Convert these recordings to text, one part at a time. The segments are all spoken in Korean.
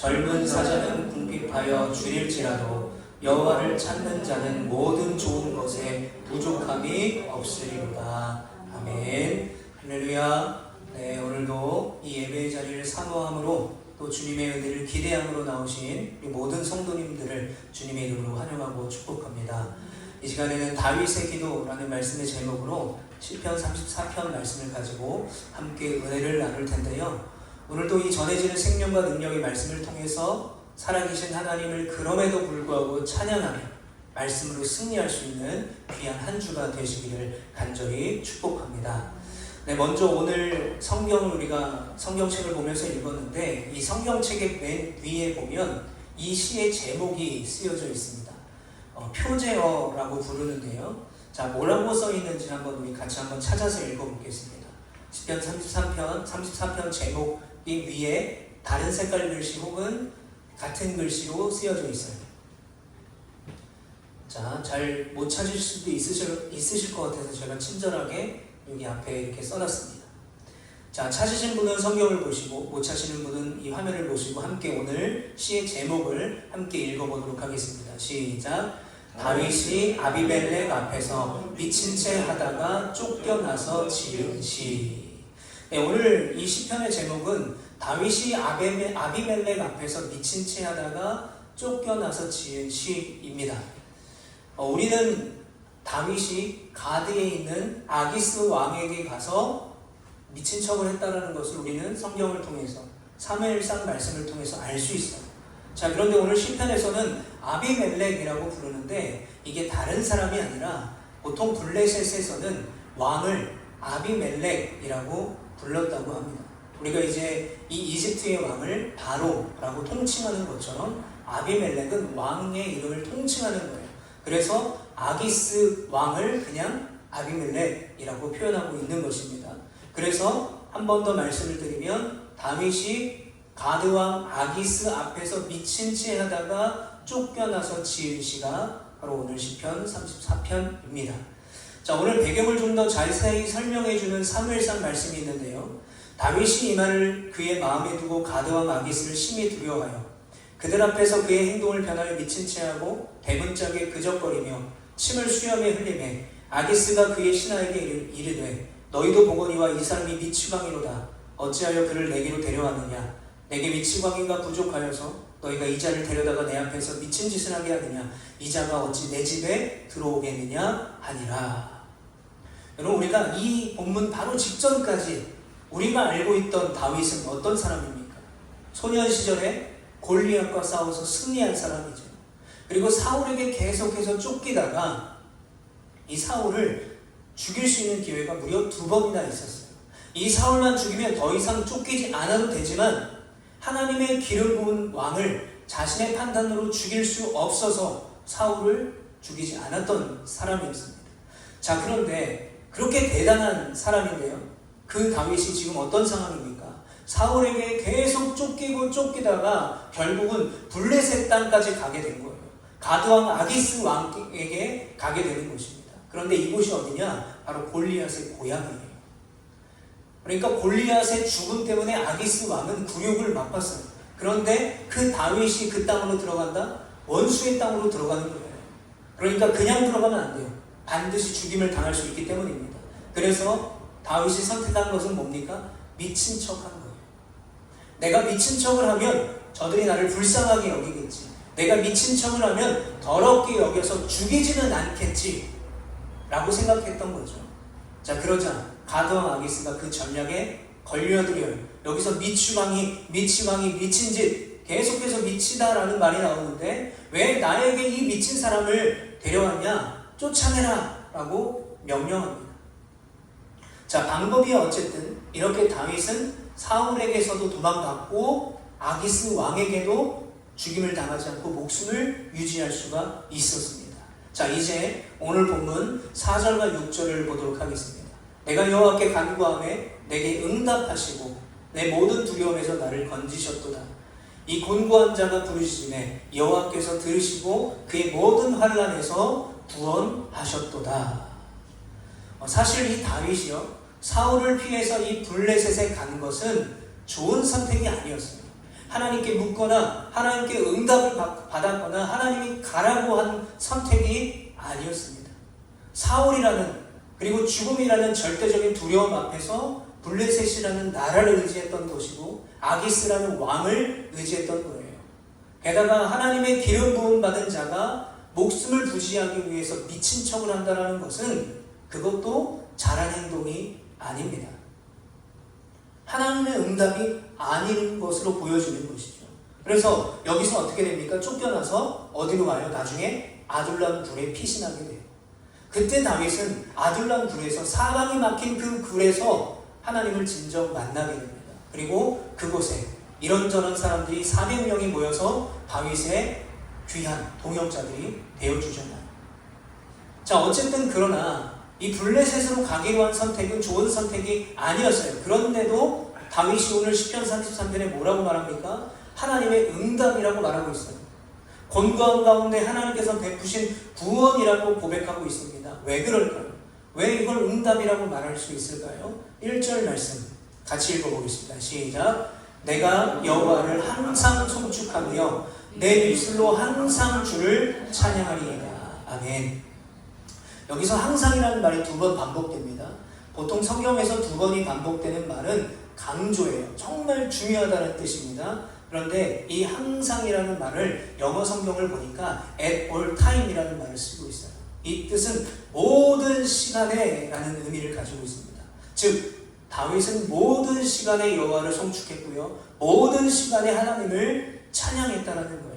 젊은 사자는 궁핍하여 줄일지라도 여호와를 찾는 자는 모든 좋은 것에 부족함이 없으리로다. 아멘. 할렐루야. 네, 오늘도 이 예배의 자리를 사모함으로 또 주님의 은혜를 기대함으로 나오신 이 모든 성도님들을 주님의 이름으로 환영하고 축복합니다. 이 시간에는 다윗의 기도라는 말씀의 제목으로 시편 34편 말씀을 가지고 함께 은혜를 나눌 텐데요. 오늘도 이 전해지는 생명과 능력의 말씀을 통해서 살아계신 하나님을 그럼에도 불구하고 찬양하며 말씀으로 승리할 수 있는 귀한 한 주가 되시기를 간절히 축복합니다. 네, 먼저 오늘 성경을 우리가 성경책을 보면서 읽었는데 이 성경책의 맨 위에 보면 이 시의 제목이 쓰여져 있습니다. 표제어라고 부르는데요. 자, 뭐라고 써 있는지 우리 같이 한번 찾아서 읽어보겠습니다. 시편 34편 제목이 위에 다른 색깔 글씨 혹은 같은 글씨로 쓰여져 있어요. 자, 잘 못 찾으실 수도 있으실 것 같아서 제가 친절하게 여기 앞에 이렇게 써놨습니다. 자, 찾으신 분은 성경을 보시고 못 찾으시는 분은 이 화면을 보시고 함께 오늘 시의 제목을 함께 읽어보도록 하겠습니다. 시작. 다윗이 아비멜렉 앞에서 미친 채 하다가 쫓겨나서 지은 시. 네, 오늘 이 시편의 제목은 다윗이 아비멜렉 앞에서 미친 채 하다가 쫓겨나서 지은 시입니다. 우리는 다윗이 가드에 있는 아기스 왕에게 가서 미친 척을 했다는 것을 우리는 성경을 통해서 사무엘상 말씀을 통해서 알 수 있어요. 자, 그런데 오늘 시편에서는 아비멜렉이라고 부르는데 이게 다른 사람이 아니라 보통 블레셋에서는 왕을 아비멜렉이라고 불렀다고 합니다. 우리가 이제 이 이집트의 왕을 바로라고 통칭하는 것처럼 아비멜렉은 왕의 이름을 통칭하는 거예요. 그래서 아기스 왕을 그냥 아비멜렉이라고 표현하고 있는 것입니다. 그래서 한 번 더 말씀을 드리면 다윗이 가드왕 아기스 앞에서 미친 채 하다가 쫓겨나서 지은 시가 바로 오늘 시편 34편입니다. 자, 오늘 배경을 좀 더 자세히 설명해주는 사무엘상 말씀이 있는데요. 다윗이 이 말을 그의 마음에 두고 가드왕 아기스를 심히 두려워하여 그들 앞에서 그의 행동을 변하여 미친 채 하고 대문짝에 그적거리며 침을 수염에 흘리매 아기스가 그의 신하에게 이르되 너희도 보거니와 이 사람이 미치광이로다. 어찌하여 그를 내게로 데려왔느냐. 내게 미치광이가 부족하여서 너희가 이 자를 데려다가 내 앞에서 미친 짓을 하게 하느냐. 이 자가 어찌 내 집에 들어오겠느냐 하니라. 여러분, 우리가 이 본문 바로 직전까지 우리가 알고 있던 다윗은 어떤 사람입니까? 소년 시절에 골리앗과 싸워서 승리한 사람이죠. 그리고 사울에게 계속해서 쫓기다가 이 사울을 죽일 수 있는 기회가 무려 2번이나 있었어요. 이 사울만 죽이면 더 이상 쫓기지 않아도 되지만 하나님의 기름 부은 왕을 자신의 판단으로 죽일 수 없어서 사울을 죽이지 않았던 사람이었습니다. 자, 그런데 그렇게 대단한 사람인데요. 그 다윗이 지금 어떤 상황입니까? 사울에게 계속 쫓기다가 결국은 블레셋 땅까지 가게 된 거예요. 가드왕 아기스 왕에게 가게 되는 곳입니다. 그런데 이곳이 어디냐? 바로 골리앗의 고향이에요. 그러니까 골리앗의 죽음 때문에 아기스 왕은 굴욕을 맛봤어요. 그런데 그 다윗이 그 땅으로 들어간다? 원수의 땅으로 들어가는 거예요. 그러니까 그냥 들어가면 안 돼요. 반드시 죽임을 당할 수 있기 때문입니다. 그래서 다윗이 선택한 것은 뭡니까? 미친 척한 거예요. 내가 미친 척을 하면 저들이 나를 불쌍하게 여기겠지. 내가 미친 척을 하면 더럽게 여겨서 죽이지는 않겠지 라고 생각했던 거죠. 자, 그러자 가드왕 아기스가 그 전략에 걸려들어요. 여기서 미치광이 미친 짓, 계속해서 미치다라는 말이 나오는데 왜 나에게 이 미친 사람을 데려왔냐? 쫓아내라 라고 명령합니다. 자, 방법이 어쨌든 이렇게 다윗은 사울에게서도 도망갔고 아기스 왕에게도 죽임을 당하지 않고 목숨을 유지할 수가 있었습니다. 자, 이제 오늘 본문 4절과 6절을 보도록 하겠습니다. 내가 여호와께 간구하매 내게 응답하시고 내 모든 두려움에서 나를 건지셨도다. 이 곤고한 자가 부르시매 여호와께서 들으시고 그의 모든 환난에서 구원하셨도다. 사실 이 다윗이요, 사울을 피해서 이 블레셋에 간 것은 좋은 선택이 아니었어요. 하나님께 묻거나 하나님께 응답을 받았거나 하나님이 가라고 한 선택이 아니었습니다. 사울이라는 그리고 죽음이라는 절대적인 두려움 앞에서 블레셋이라는 나라를 의지했던 것이고 아기스라는 왕을 의지했던 거예요. 게다가 하나님의 기름 부음 받은 자가 목숨을 부지하기 위해서 미친 척을 한다는 것은 그것도 잘한 행동이 아닙니다. 하나님의 응답이 아닌 것으로 보여주는 것이죠. 그래서 여기서 어떻게 됩니까? 쫓겨나서 어디로 가요? 나중에 아둘람 굴에 피신하게 돼요. 그때 다윗은 아둘람 굴에서 사방이 막힌 그 굴에서 하나님을 진정 만나게 됩니다. 그리고 그곳에 이런저런 사람들이 400명이 모여서 다윗의 귀한 동역자들이 되어주잖아요. 자, 어쨌든 그러나 이 블레셋으로 가기로 한 선택은 좋은 선택이 아니었어요. 그런데도 다윗이 오늘 시편 33편에 뭐라고 말합니까? 하나님의 응답이라고 말하고 있어요. 곤고한 가운데 하나님께서 베푸신 구원이라고 고백하고 있습니다. 왜 그럴까요? 왜 이걸 응답이라고 말할 수 있을까요? 1절 말씀 같이 읽어보겠습니다. 시작. 내가 여호와를 항상 송축하며 내 입술로 항상 주를 찬양하리이다. 아멘. 여기서 항상이라는 말이 2번 반복됩니다. 보통 성경에서 2번이 반복되는 말은 강조예요. 정말 중요하다는 뜻입니다. 그런데 이 항상이라는 말을 영어 성경을 보니까 at all time이라는 말을 쓰고 있어요. 이 뜻은 모든 시간에 라는 의미를 가지고 있습니다. 즉 다윗은 모든 시간에 여호와를 송축했고요. 모든 시간에 하나님을 찬양했다는 거예요.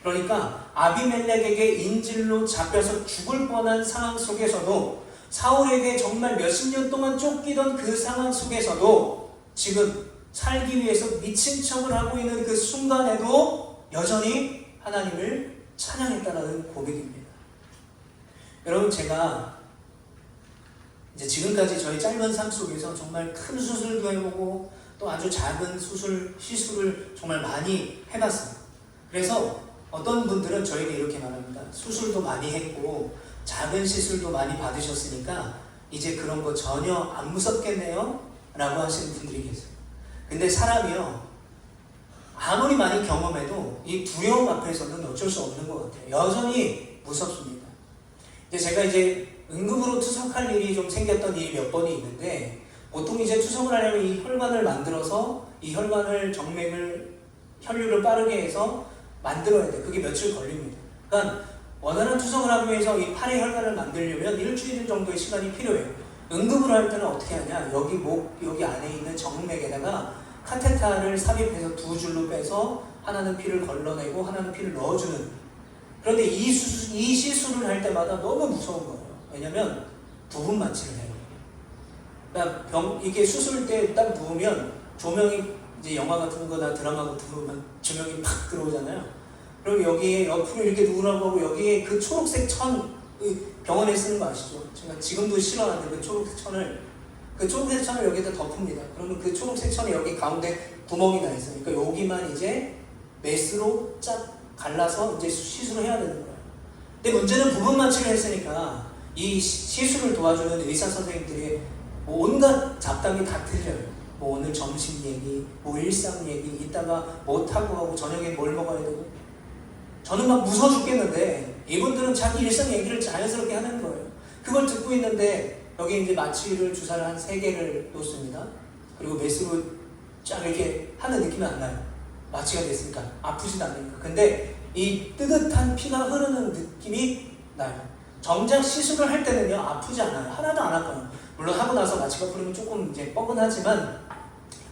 그러니까 아비멜렉에게 인질로 잡혀서 죽을 뻔한 상황 속에서도 사울에게 정말 몇십 년 동안 쫓기던 그 상황 속에서도 지금 살기 위해서 미친 척을 하고 있는 그 순간에도 여전히 하나님을 찬양했다는 고백입니다. 여러분, 제가 이제 지금까지 저희 짧은 삶 속에서 정말 큰 수술도 해보고 또 아주 작은 시술을 정말 많이 해봤어요. 그래서 어떤 분들은 저에게 이렇게 말합니다. 수술도 많이 했고 작은 시술도 많이 받으셨으니까 이제 그런 거 전혀 안 무섭겠네요? 라고 하시는 분들이 계세요. 근데 사람이요, 아무리 많이 경험해도 이 두려움 앞에서는 어쩔 수 없는 것 같아요. 여전히 무섭습니다. 제가 응급으로 투석할 일이 좀 생겼던 일이 몇 번이 있는데, 보통 투석을 하려면 이 혈관을 만들어서 이 혈관을 혈류를 빠르게 해서 만들어야 돼. 그게 며칠 걸립니다. 그러니까 원활한 투석을 하기 위해서 이 팔의 혈관을 만들려면 일주일 정도의 시간이 필요해요. 응급을 할 때는 어떻게 하냐? 여기 안에 있는 정맥에다가 카테타를 삽입해서 2줄로 빼서 하나는 피를 걸러내고 하나는 피를 넣어주는. 그런데 이 시술을 할 때마다 너무 무서운 거예요. 왜냐면 부분 마취를 해요. 그러니까 이게 수술 때 딱 누우면 조명이 영화 같은 거나 드라마 같은 거 보면 조명이 팍 들어오잖아요. 그리고 여기에 옆으로 이렇게 누우라고 하고 여기에 그 초록색 천, 병원에 쓰는 거 아시죠? 제가 지금도 싫어하는데 그 초록색 천을 여기다 덮습니다. 그러면 그 초록색 천이 여기 가운데 구멍이 나 있으니까 여기만 메스로 쫙 갈라서 시술을 해야 되는 거예요. 근데 문제는 부분 마취를 했으니까 이 시술을 도와주는 의사 선생님들이 온갖 잡담이 다 틀려요. 오늘 점심 얘기, 일상 얘기, 이따가 뭐 타고 가고 저녁에 뭘 먹어야 되고. 저는 막 무서워 죽겠는데 이분들은 자기 일상 얘기를 자연스럽게 하는 거예요. 그걸 듣고 있는데 여기 마취를 주사를 한 3개를 놓습니다. 그리고 메스로 쫙 이렇게 하는 느낌이 안 나요. 마취가 됐으니까 아프지도 않으니까. 근데 이 뜨뜻한 피가 흐르는 느낌이 나요. 정작 시술을 할 때는요 아프지 않아요. 하나도 안 아파요. 물론 하고 나서 마취가 풀리면 조금 뻐근하지만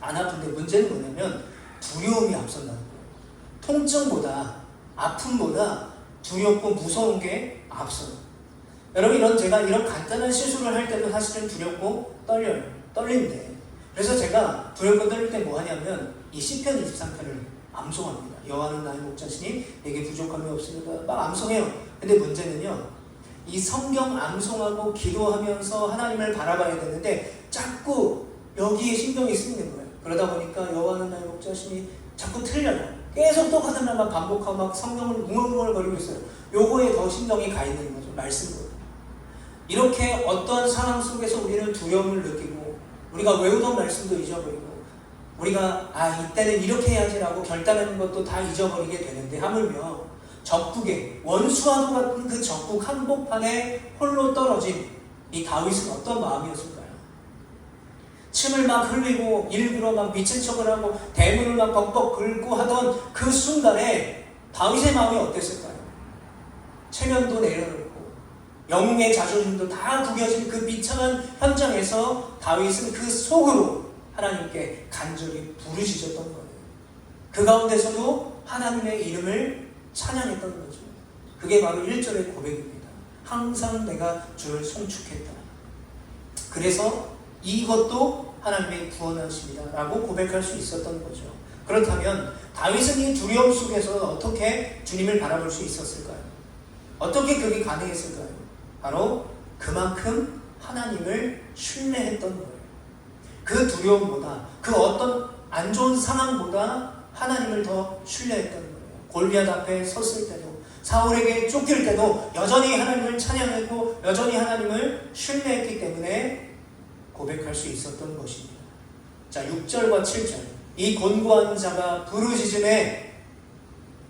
안 아픈데 문제는 뭐냐면 두려움이 앞선다는 거예요. 통증보다 아픔보다 두렵고 무서운 게 앞서요. 여러분, 제가 이런 간단한 시술을 할 때도 사실은 두렵고 떨리는데, 그래서 제가 두렵고 떨릴 때 뭐 하냐면 이 시편 23편을 암송합니다. 여호와는 나의 목자시니 내게 부족함이 없으니까 막 암송해요. 근데 문제는요, 이 성경 암송하고 기도하면서 하나님을 바라봐야 되는데 자꾸 여기에 신경이 쓰이는 거예요. 그러다 보니까 여호와는 나의 목자시니 자꾸 틀려요. 계속 똑같은 말만 반복하고 막 성경을 웅얼웅얼거리고 있어요. 요거에 더 신경이 가 있는 거죠. 말씀으로. 이렇게 어떠한 상황 속에서 우리는 두려움을 느끼고 우리가 외우던 말씀도 잊어버리고 우리가 이때는 이렇게 해야지라고 결단하는 것도 다 잊어버리게 되는데, 하물며 적국에 원수와도 같은 그 적국 한복판에 홀로 떨어진 이 다윗은 어떤 마음이었을까요? 침을 막 흘리고 일부러 막 미친 척을 하고 대문을 막 벅벅 긁고 하던 그 순간에 다윗의 마음이 어땠을까요? 체면도 내려놓고 영웅의 자존심도 다 구겨진 그 비참한 현장에서 다윗은 그 속으로 하나님께 간절히 부르짖었던 거예요. 그 가운데서도 하나님의 이름을 찬양했던 거죠. 그게 바로 1절의 고백입니다. 항상 내가 주를 송축했다. 그래서 이것도 하나님의 구원하십니다 라고 고백할 수 있었던 거죠. 그렇다면 다윗은 이 두려움 속에서 어떻게 주님을 바라볼 수 있었을까요? 어떻게 그게 가능했을까요? 바로 그만큼 하나님을 신뢰했던 거예요. 그 두려움보다, 그 어떤 안 좋은 상황보다 하나님을 더 신뢰했던 거예요. 골리앗 앞에 섰을 때도, 사울에게 쫓길 때도 여전히 하나님을 찬양했고 여전히 하나님을 신뢰했기 때문에 고백할 수 있었던 것입니다. 자, 6절과 7절. 이 곤고한 자가 부르짖음에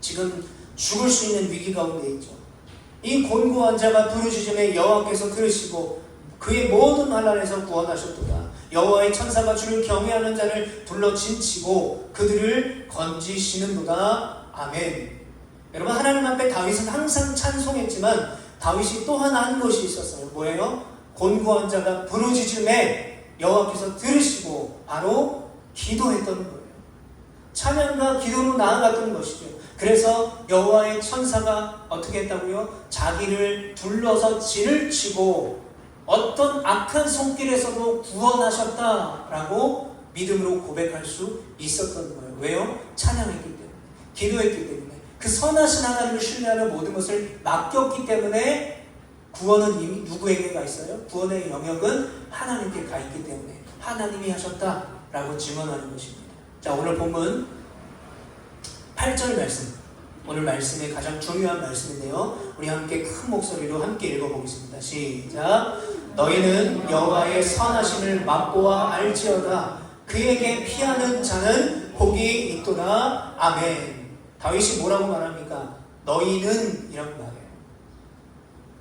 지금 죽을 수 있는 위기 가운데 있죠. 이 곤고한 자가 부르짖음에 여호와께서 들으시고 그의 모든 환난에서 구원하셨도다. 여호와의 천사가 주를 경외하는 자를 불러 진치고 그들을 건지시는도다. 아멘. 여러분, 하나님 앞에 다윗은 항상 찬송했지만 다윗이 또 하나 한 것이 있었어요. 뭐예요? 곤고한 자가 부르짖음에 여호와께서 들으시고 바로 기도했던 거예요. 찬양과 기도로 나아갔던 것이죠. 그래서 여호와의 천사가 어떻게 했다고요? 자기를 둘러서 진을 치고 어떤 악한 손길에서도 구원하셨다라고 믿음으로 고백할 수 있었던 거예요. 왜요? 찬양했기 때문에, 기도했기 때문에, 그 선하신 하나님을 신뢰하는 모든 것을 맡겼기 때문에 구원은 이미 누구에게 가 있어요? 구원의 영역은 하나님께 가 있기 때문에 하나님이 하셨다라고 증언하는 것입니다. 자, 오늘 본문 8절 말씀, 오늘 말씀의 가장 중요한 말씀인데요. 우리 함께 큰 목소리로 함께 읽어보겠습니다. 시작. 너희는 여호와의 선하심을 맛보아 알지어다. 그에게 피하는 자는 복이 있도다. 아멘. 다윗이 뭐라고 말합니까? 너희는 이라고 말해요.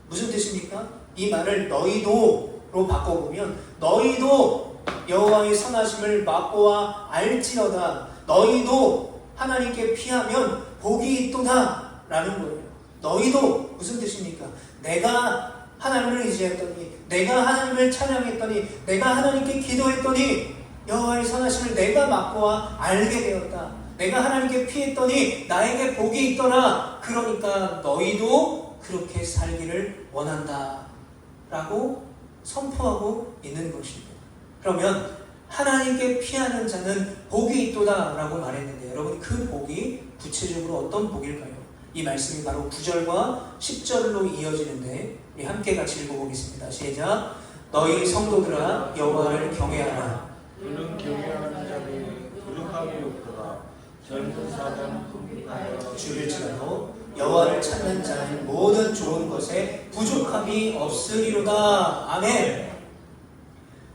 무슨 뜻입니까? 이 말을 너희도로 바꿔보면 너희도 여호와의 선하심을 맛보아 알지어다. 너희도 하나님께 피하면 복이 있도다 라는 거예요. 너희도 무슨 뜻입니까? 내가 하나님을 의지했더니, 내가 하나님을 찬양했더니, 내가 하나님께 기도했더니 여호와의 선하심을 내가 맛보아 알게 되었다. 내가 하나님께 피했더니 나에게 복이 있더라. 그러니까 너희도 그렇게 살기를 원한다 라고 선포하고 있는 것입니다. 그러면 하나님께 피하는 자는 복이 있도다 라고 말했는데, 여러분, 그 복이 구체적으로 어떤 복일까요? 이 말씀이 바로 9절과 10절로 이어지는데 우리 함께 같이 읽어보겠습니다. 시작. 너희 성도들아 여호와를 경외하라. 그는 경외하는 자는 거룩함이 없도다. 젊은 사자는 풍부하여 줄일지라도 여호와를 찾는 자는 모든 좋은 것에 부족함이 없으리로다. 아멘.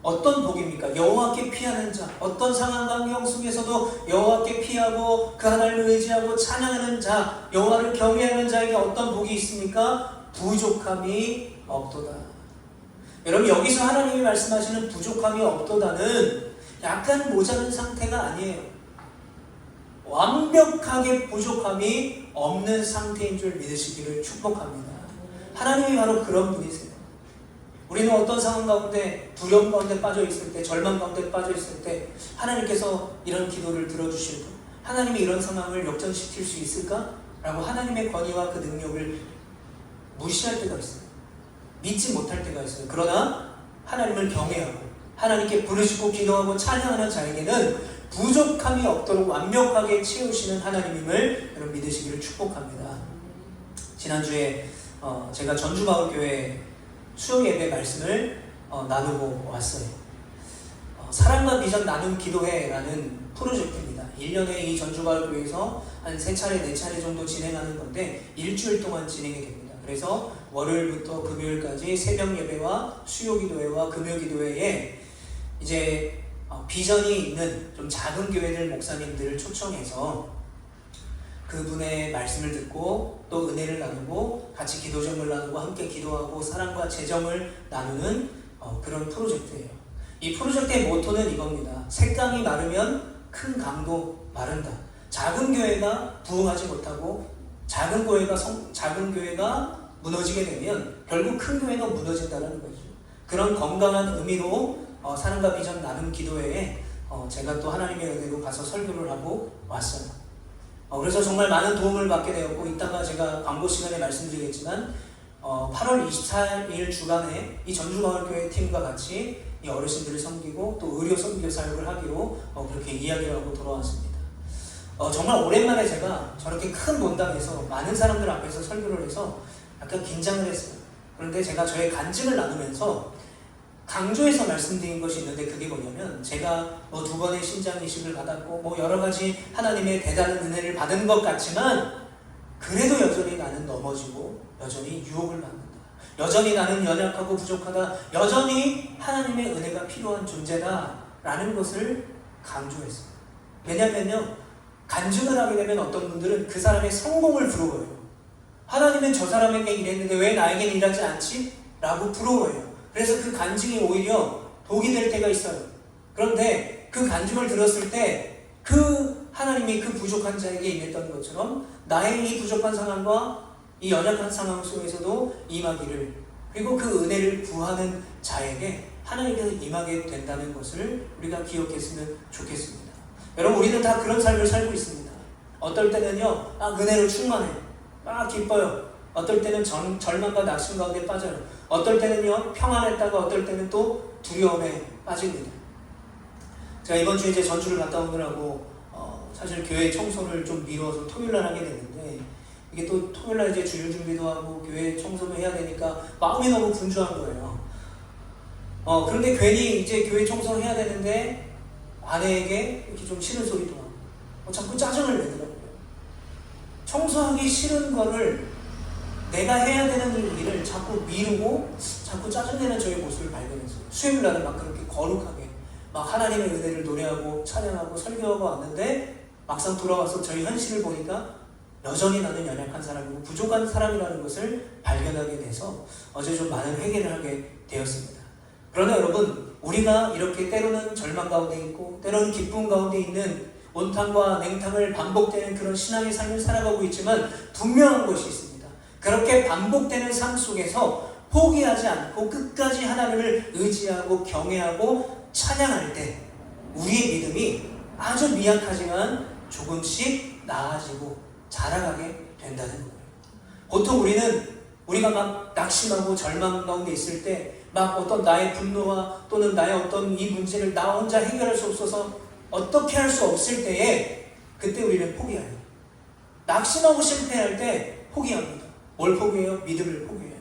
어떤 복입니까? 여호와께 피하는 자, 어떤 상황 환경 속에서도 여호와께 피하고 그 하나님을 의지하고 찬양하는 자, 여호와를 경외하는 자에게 어떤 복이 있습니까? 부족함이 없도다. 여러분, 여기서 하나님이 말씀하시는 부족함이 없도다는 약간 모자란 상태가 아니에요. 완벽하게 부족함이 없는 상태인 줄 믿으시기를 축복합니다. 하나님이 바로 그런 분이세요. 우리는 어떤 상황 가운데, 두려움 가운데 빠져 있을 때, 절망 가운데 빠져 있을 때 하나님께서 이런 기도를 들어주실까? 하나님이 이런 상황을 역전시킬 수 있을까? 라고 하나님의 권위와 그 능력을 무시할 때가 있어요. 믿지 못할 때가 있어요. 그러나 하나님을 경외하고 하나님께 부르짖고 기도하고 찬양하는 자에게는 부족함이 없도록 완벽하게 채우시는 하나님임을 여러분 믿으시기를 축복합니다. 지난주에 제가 전주마을교회 수요예배 말씀을 나누고 왔어요. 사랑과 비전 나눔 기도회라는 프로젝트입니다. 1년에 이 전주마을교회에서 한 3차례, 4차례 정도 진행하는 건데 일주일 동안 진행이 됩니다. 그래서 월요일부터 금요일까지 새벽 예배와 수요 기도회와 금요 기도회에 이제 비전이 있는 좀 작은 교회들 목사님들을 초청해서 그분의 말씀을 듣고 또 은혜를 나누고 같이 기도 제목을 나누고 함께 기도하고 사랑과 재정을 나누는 그런 프로젝트예요. 이 프로젝트의 모토는 이겁니다. 색강이 마르면 큰 강도 마른다. 작은 교회가 부흥하지 못하고 작은 교회가 무너지게 되면 결국 큰 교회가 무너진다는 거죠. 그런 건강한 의미로 사랑과 비전 나눔 기도회에 제가 또 하나님의 은혜로 가서 설교를 하고 왔어요. 그래서 정말 많은 도움을 받게 되었고, 이따가 제가 광고 시간에 말씀드리겠지만 8월 24일 주간에 이 전주마을교회 팀과 같이 이 어르신들을 섬기고 또 의료 선교 사역을 하기로 그렇게 이야기를 하고 돌아왔습니다. 정말 오랜만에 제가 저렇게 큰 본당에서 많은 사람들 앞에서 설교를 해서 약간 긴장을 했어요. 그런데 제가 저의 간증을 나누면서 강조해서 말씀드린 것이 있는데, 그게 뭐냐면 제가 2번의 신장 이식을 받았고 여러 가지 하나님의 대단한 은혜를 받은 것 같지만 그래도 여전히 나는 넘어지고 여전히 유혹을 받는다. 여전히 나는 연약하고 부족하다. 여전히 하나님의 은혜가 필요한 존재다 라는 것을 강조했어요. 왜냐면요, 간증을 하게 되면 어떤 분들은 그 사람의 성공을 부러워해요. 하나님은 저 사람에게 일했는데 왜 나에겐 일하지 않지? 라고 부러워해요. 그래서 그 간증이 오히려 독이 될 때가 있어요. 그런데 그 간증을 들었을 때 그 하나님이 그 부족한 자에게 임했던 것처럼 나의 이 부족한 상황과 이 연약한 상황 속에서도 임하기를, 그리고 그 은혜를 구하는 자에게 하나님께서 임하게 된다는 것을 우리가 기억했으면 좋겠습니다. 여러분, 우리는 다 그런 삶을 살고 있습니다. 어떨 때는요, 은혜로 충만해, 기뻐요. 어떨 때는 절망과 낙심 가운데 빠져요. 어떨 때는요, 평안했다가 어떨 때는 또 두려움에 빠집니다. 제가 이번 주에 이제 전주를 갔다 오느라고 사실 교회 청소를 좀 미뤄서 토요일날 하게 됐는데, 이게 또 토요일날 이제 주일 준비도 하고 교회 청소도 해야 되니까 마음이 너무 분주한 거예요. 그런데 괜히 이제 교회 청소를 해야 되는데 아내에게 이렇게 좀 싫은 소리도 하고 자꾸 짜증을 내더라고요. 청소하기 싫은 거를 내가 해야 되는 일을 자꾸 미루고 자꾸 짜증내는 저의 모습을 발견했어요. 수요일날은 막 그렇게 거룩하게 막 하나님의 은혜를 노래하고 찬양하고 설교하고 왔는데, 막상 돌아와서 저희 현실을 보니까 여전히 나는 연약한 사람이고 부족한 사람이라는 것을 발견하게 돼서 어제 좀 많은 회개를 하게 되었습니다. 그러나 여러분, 우리가 이렇게 때로는 절망 가운데 있고 때로는 기쁨 가운데 있는 온탕과 냉탕을 반복되는 그런 신앙의 삶을 살아가고 있지만 분명한 것이 있습니다. 그렇게 반복되는 삶 속에서 포기하지 않고 끝까지 하나님을 의지하고 경외하고 찬양할 때 우리의 믿음이 아주 미약하지만 조금씩 나아지고 자라가게 된다는 거예요. 보통 우리가 막 낙심하고 절망 가운데 있을 때 막 어떤 나의 분노와 또는 나의 어떤 이 문제를 나 혼자 해결할 수 없어서 어떻게 할 수 없을 때에 그때 우리는 포기해요. 낙심하고 실패할 때 포기합니다. 뭘 포기해요? 믿음을 포기해요.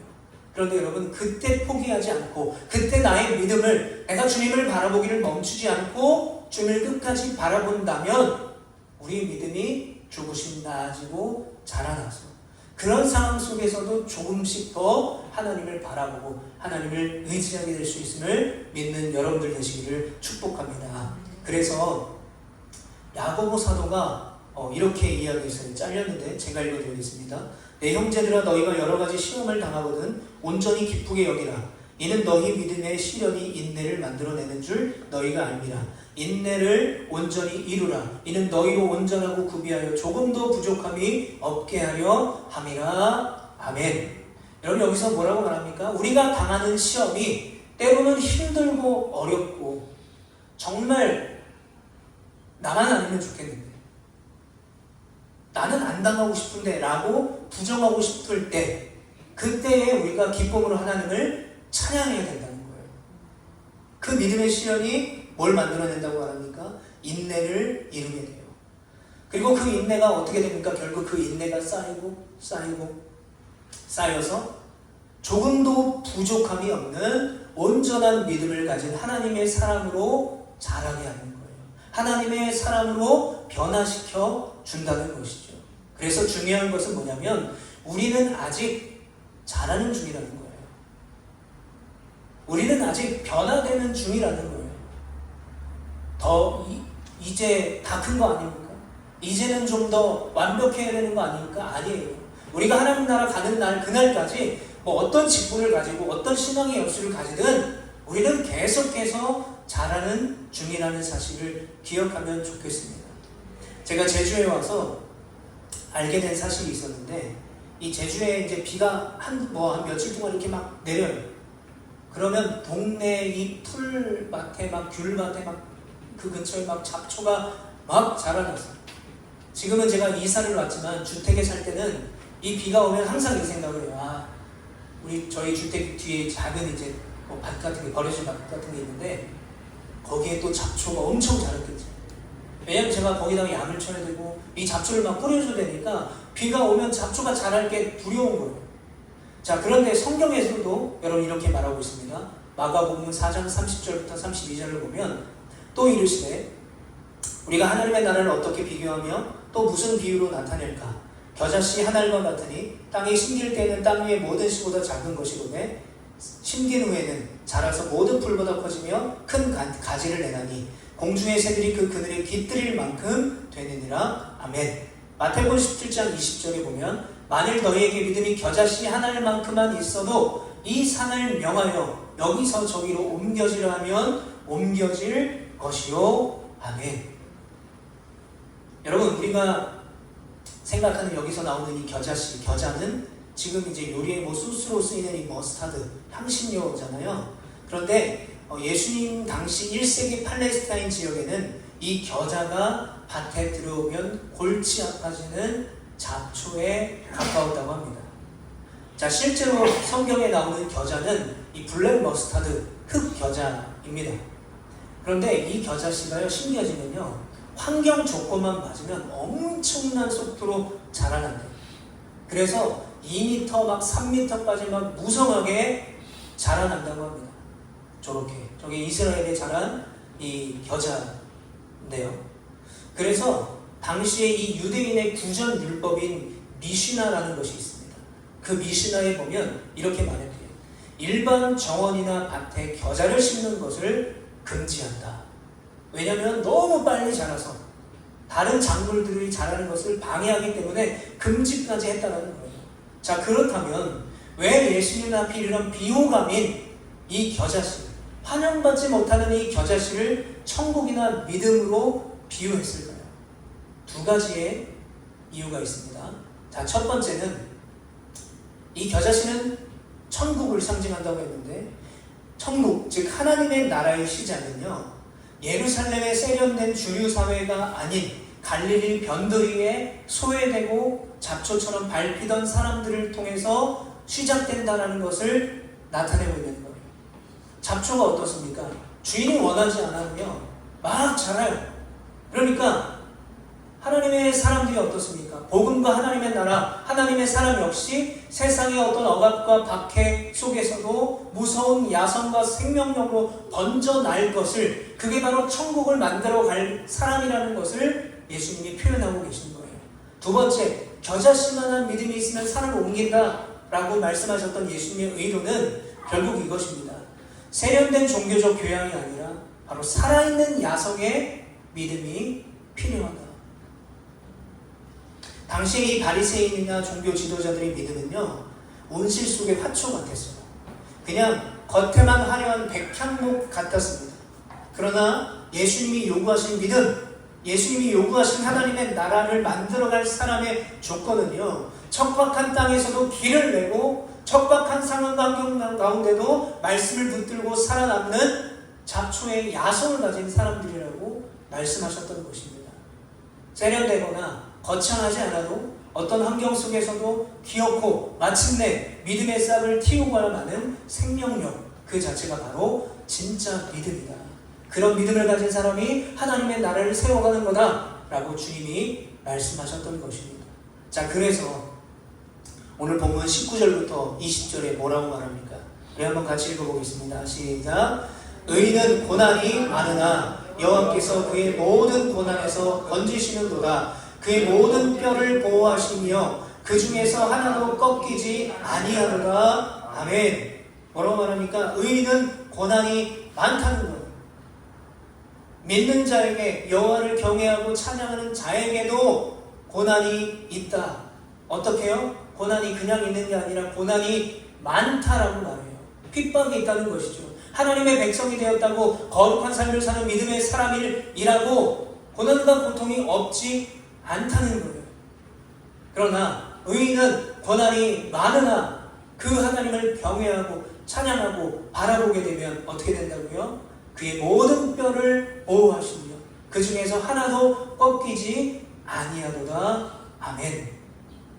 그런데 여러분, 그때 포기하지 않고 그때 나의 믿음을, 내가 주님을 바라보기를 멈추지 않고 주님을 끝까지 바라본다면 우리의 믿음이 조금씩 나아지고 자라나서 그런 상황 속에서도 조금씩 더 하나님을 바라보고 하나님을 의지하게 될 수 있음을 믿는 여러분들 되시기를 축복합니다. 그래서 야고보 사도가 이렇게 이야기했어요. 잘렸는데 제가 읽어드리겠습니다. 내 형제들아, 너희가 여러 가지 시험을 당하거든 온전히 기쁘게 여기라. 이는 너희 믿음의 시련이 인내를 만들어내는 줄 너희가 알미라. 인내를 온전히 이루라. 이는 너희로 온전하고 구비하여 조금도 부족함이 없게 하려 함이라. 아멘. 여러분, 여기서 뭐라고 말합니까? 우리가 당하는 시험이 때로는 힘들고 어렵고 정말 나만 아니면 좋겠는데, 나는 안 당하고 싶은데 라고 부정하고 싶을 때, 그때에 우리가 기쁨으로 하나님을 찬양해야 된다는 거예요. 그 믿음의 시련이 뭘 만들어낸다고 말합니까? 인내를 이루게 돼요. 그리고 그 인내가 어떻게 됩니까? 결국 그 인내가 쌓여서 조금도 부족함이 없는 온전한 믿음을 가진 하나님의 사람으로 자라게 하는 거예요. 하나님의 사람으로 변화시켜 준다는 것이죠. 그래서 중요한 것은 뭐냐면 우리는 아직 자라는 중이라는 거예요. 우리는 아직 변화되는 중이라는 거예요. 이제 다 큰 거 아닙니까? 이제는 좀 더 완벽해야 되는 거 아닙니까? 아니에요. 우리가 하나님 나라 가는 날 그날까지 뭐 어떤 직분을 가지고 어떤 신앙의 연수를 가지든 우리는 계속해서 자라는 중이라는 사실을 기억하면 좋겠습니다. 제가 제주에 와서 알게 된 사실이 있었는데, 이 제주에 이제 비가 한 며칠 동안 이렇게 막 내려요. 그러면 동네 이 풀밭에 막 귤밭에 막 그 근처에 막 잡초가 막 자라났어요. 지금은 제가 이사를 왔지만 주택에 살 때는 이 비가 오면 항상 이 생각을 해요. 저희 주택 뒤에 작은 이제 밭 같은 게, 버려진 밭 같은 게 있는데 거기에 또 잡초가 엄청 자랐겠죠. 왜냐면 제가 거기다가 약을 쳐야 되고 이 잡초를 막 뿌려줘야 되니까 비가 오면 잡초가 자랄 게 두려운 거예요. 자, 그런데 성경에서도 여러분 이렇게 말하고 있습니다. 마가복음 4장 30절부터 32절을 보면 또 이르시되 우리가 하나님의 나라를 어떻게 비교하며 또 무슨 비유로 나타낼까? 겨자씨 한 알과 같으니 땅에 심길 때에는 땅 위의 모든 씨보다 작은 것이로되 심긴 후에는 자라서 모든 풀보다 커지며 큰 가지를 내나니 공중의 새들이 그 그늘에 깃들일 만큼 되느니라. 아멘. 마태복음 17장 20절에 보면 만일 너희에게 믿음이 겨자씨 한 알만큼만 있어도 이 산을 명하여 여기서 저기로 옮겨지려 하면 옮겨질 것이요. 아멘. 여러분, 우리가 생각하는 여기서 나오는 이 겨자씨, 겨자는 지금 이제 요리에 소스로 쓰이는 이 머스타드, 향신료잖아요. 그런데 예수님 당시 1세기 팔레스타인 지역에는 이 겨자가 밭에 들어오면 골치 아파지는 잡초에 가까웠다고 합니다. 자, 실제로 성경에 나오는 겨자는 이 블랙 머스타드, 흑 겨자입니다. 그런데 이 겨자씨가요, 심겨지면요, 환경 조건만 맞으면 엄청난 속도로 자라난대요. 그래서 2m 막 3m까지 막 무성하게 자라난다고 합니다. 저게 이스라엘에 자란 이 겨자인데요. 그래서 당시에 이 유대인의 구전 율법인 미시나라는 것이 있습니다. 그 미시나에 보면 이렇게 말해요. 일반 정원이나 밭에 겨자를 심는 것을 금지한다. 왜냐하면 너무 빨리 자라서 다른 작물들이 자라는 것을 방해하기 때문에 금지까지 했다는 거예요. 자, 그렇다면 왜 예수님 앞에 이런 비호감인 이 겨자씨, 환영받지 못하는 이 겨자씨를 천국이나 믿음으로 비유했을까요? 두 가지의 이유가 있습니다. 자, 첫 번째는 이 겨자씨는 천국을 상징한다고 했는데, 천국, 즉 하나님의 나라의 시작은요, 예루살렘에 세련된 주류 사회가 아닌 갈릴리 변두리에 소외되고 잡초처럼 밟히던 사람들을 통해서 시작된다는 것을 나타내고 있는 거예요. 잡초가 어떻습니까? 주인이 원하지 않으며 막 자라요. 그러니까 하나님의 사람들이 어떻습니까? 복음과 하나님의 나라, 하나님의 사람 역시 세상의 어떤 억압과 박해 속에서도 무서운 야성과 생명력으로 번져날 것을, 그게 바로 천국을 만들어갈 사람이라는 것을 예수님이 표현하고 계신 거예요. 두 번째, 겨자씨만한 믿음이 있으면 산을 옮긴다 라고 말씀하셨던 예수님의 의도는 결국 이것입니다. 세련된 종교적 교양이 아니라 바로 살아있는 야성의 믿음이 필요하다. 당시에 이 바리새인이나 종교 지도자들의 믿음은요, 온실 속의 화초 같았어요. 그냥 겉에만 화려한 백향목 같았습니다. 그러나 예수님이 요구하신 믿음, 예수님이 요구하신 하나님의 나라를 만들어갈 사람의 조건은요, 척박한 땅에서도 길을 내고 척박한 상황 환경 가운데도 말씀을 붙들고 살아남는 잡초의 야성을 가진 사람들이라고 말씀하셨던 것입니다. 세련되거나 거창하지 않아도 어떤 환경 속에서도 귀엽고 마침내 믿음의 싹을 틔우고 가는 생명력, 그 자체가 바로 진짜 믿음이다. 그런 믿음을 가진 사람이 하나님의 나라를 세워가는 거다라고 주님이 말씀하셨던 것입니다. 자, 그래서 오늘 본문 19절부터 20절에 뭐라고 말합니까? 우리 한번 같이 읽어보겠습니다. 시작. 의인은 고난이 많으나 여호와께서 그의 모든 고난에서 건지시는도다. 그의 모든 뼈를 보호하시며 그 중에서 하나도 꺾이지 아니하리라. 아멘. 뭐라고 말합니까? 의인은 고난이 많다는 거예요. 믿는 자에게, 여호와를 경외하고 찬양하는 자에게도 고난이 있다. 어떻게요? 고난이 그냥 있는 게 아니라 고난이 많다라고 말해요. 핍박이 있다는 것이죠. 하나님의 백성이 되었다고 거룩한 삶을 사는 믿음의 사람이라고 고난과 고통이 없지 않다는 거예요. 그러나 의인은 고난이 많으나 그 하나님을 경외하고 찬양하고 바라보게 되면 어떻게 된다고요? 그의 모든 뼈를 보호하시며 그 중에서 하나도 꺾이지 아니하도다. 아멘.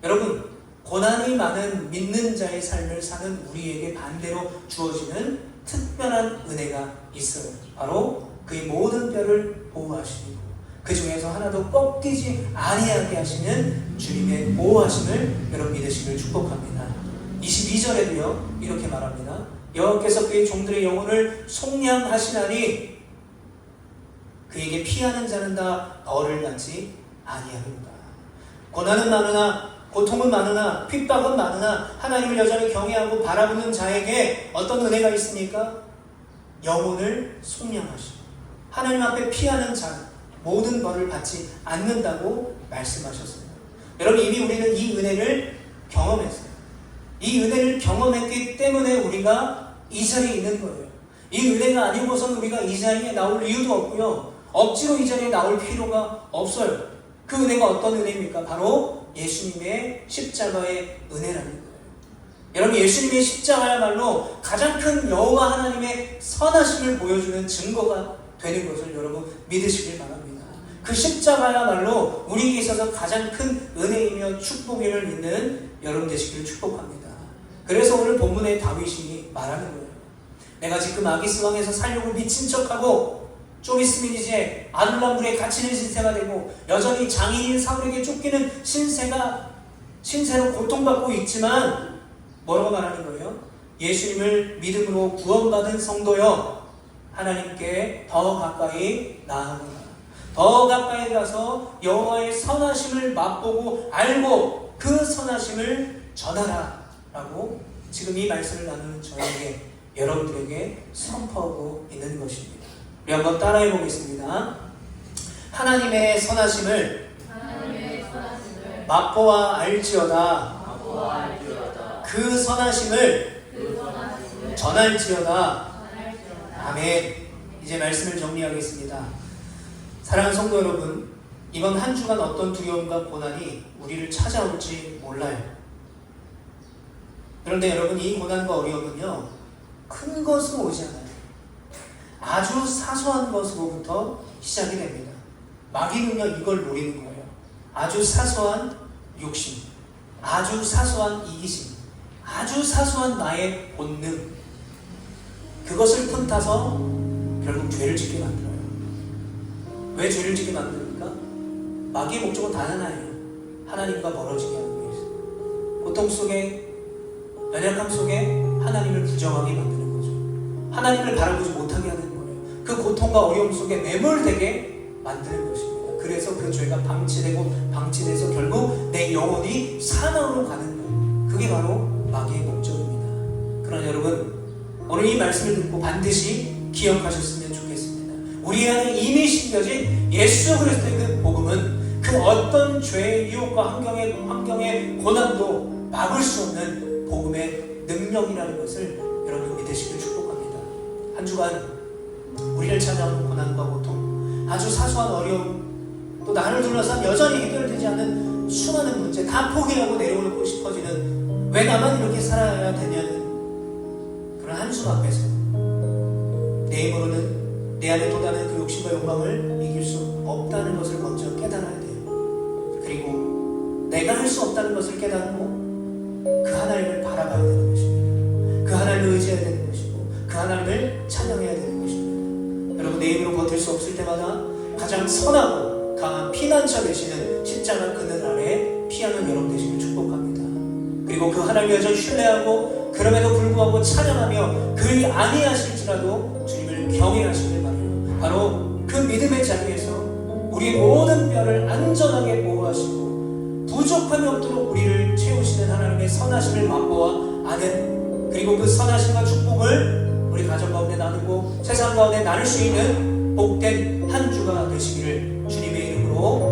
여러분, 고난이 많은 믿는 자의 삶을 사는 우리에게 반대로 주어지는 특별한 은혜가 있어요. 바로 그의 모든 뼈를 보호하시고 그 중에서 하나도 꺾이지 아니하게 하시는 주님의 보호하심을 여러분 믿으시길 축복합니다. 22절에도요 이렇게 말합니다. 여호와께서 그의 종들의 영혼을 속량하시나니 그에게 피하는 자는 다 벌을 받지 아니하리로다. 고난은 많으나 고통은 많으나 핍박은 많으나 하나님을 여전히 경외하고 바라보는 자에게 어떤 은혜가 있습니까? 영혼을 속량하시고 하나님 앞에 피하는 자 모든 벌을 받지 않는다고 말씀하셨어요. 여러분, 이미 우리는 이 은혜를 경험했어요. 이 은혜를 경험했기 때문에 우리가 이 자리에 있는 거예요. 이 은혜가 아니고서는 우리가 이 자리에 나올 이유도 없고요. 억지로 이 자리에 나올 필요가 없어요. 그 은혜가 어떤 은혜입니까? 바로 예수님의 십자가의 은혜라는 거예요. 여러분, 예수님의 십자가야말로 가장 큰 여호와 하나님의 선하심을 보여주는 증거가 되는 것을 여러분 믿으시길 바랍니다. 그 십자가야말로 우리에게 있어서 가장 큰 은혜이며 축복임을 믿는 여러분 되시기를 축복합니다. 그래서 오늘 본문의 다윗이 말하는 거예요. 내가 지금 아기스 왕에서 살려고 미친 척하고 좀 있으면 이제 아둘람불에 갇히는 신세가 되고 여전히 장인인 사울에게 쫓기는 신세로 고통받고 있지만 뭐라고 말하는 거예요? 예수님을 믿음으로 구원받은 성도여 하나님께 더 가까이 나아가라. 더 가까이 가서 여호와의 선하심을 맛보고 알고 그 선하심을 전하라 라고 지금 이 말씀을 나누는 저에게 여러분들에게 선포하고 있는 것입니다. 우리 한번 따라해 보겠습니다. 하나님의 선하심을 맛보아 알지어다. 그 선하심을 전할지어다. 아멘. 이제 말씀을 정리하겠습니다. 사랑하는 성도 여러분, 이번 한 주간 어떤 두려움과 고난이 우리를 찾아올지 몰라요. 그런데 여러분, 이 고난과 어려움은요 큰 것으로 오지 않아요. 아주 사소한 것으로부터 시작이 됩니다. 마귀는요 이걸 노리는 거예요. 아주 사소한 욕심, 아주 사소한 이기심, 아주 사소한 나의 본능, 그것을 틈타서 결국 죄를 짓게 만들어요. 왜 죄를 짓게 만듭니까? 마귀의 목적은 단 하나예요. 하나님과 멀어지게 하는 거예요. 고통 속에, 연약함 속에 하나님을 부정하게 만드는 거죠. 하나님을 바라보지 못하게 하는 거예요. 그 고통과 어려움 속에 매몰되게 만드는 것입니다. 그래서 그 죄가 방치돼서 결국 내 영혼이 사망으로 가는 거예요. 그게 바로 마귀의 목적입니다. 그러나 여러분, 오늘 이 말씀을 듣고 반드시 기억하셨으면 좋겠습니다. 우리 안에 이미 심겨진 예수 그리스도의 그 복음은 그 어떤 죄의 유혹과 환경의 고난도 막을 수 없는 복음의 능력이라는 것을 여러분 믿으시길 축복합니다. 한 주간 우리를 찾아오는 고난과 고통, 아주 사소한 어려움, 또 나를 둘러싼 여전히 해결되지 않는 수많은 문제 다 포기하고 내려오고 싶어지는, 왜 나만 이렇게 살아야 되냐는 그런 한숨 앞에서 내 힘으로는 내 안에 돋아는 그 욕심과 욕망을 이길 수 없다는 것을 먼저 깨달아야 돼요. 그리고 내가 할 수 없다는 것을 깨닫고 그 하나님을 바라봐야 되는 것입니다. 그 하나님을 의지해야 되는 것이고 그 하나님을 찬양해야 되는 것입니다. 여러분, 내 힘으로 버틸 수 없을 때마다 가장 선하고 강한 피난처 되시는 십자가 그늘 아래 피하는 여러분 되시길 축복합니다. 그리고 그 하나님을 여전히 신뢰하고 그럼에도 불구하고 찬양하며 그리 아니하실지라도 주님을 경외하시길 바라요. 바로 그 믿음의 자리에서 우리의 모든 뼈를 안전하게 보호하시고 부족함이 없도록 우리를 채우시는 하나님의 선하심을 맛보아 아는, 그리고 그 선하심과 축복을 우리 가정 가운데 나누고 세상 가운데 나눌 수 있는 복된 한 주가 되시기를 주님의 이름으로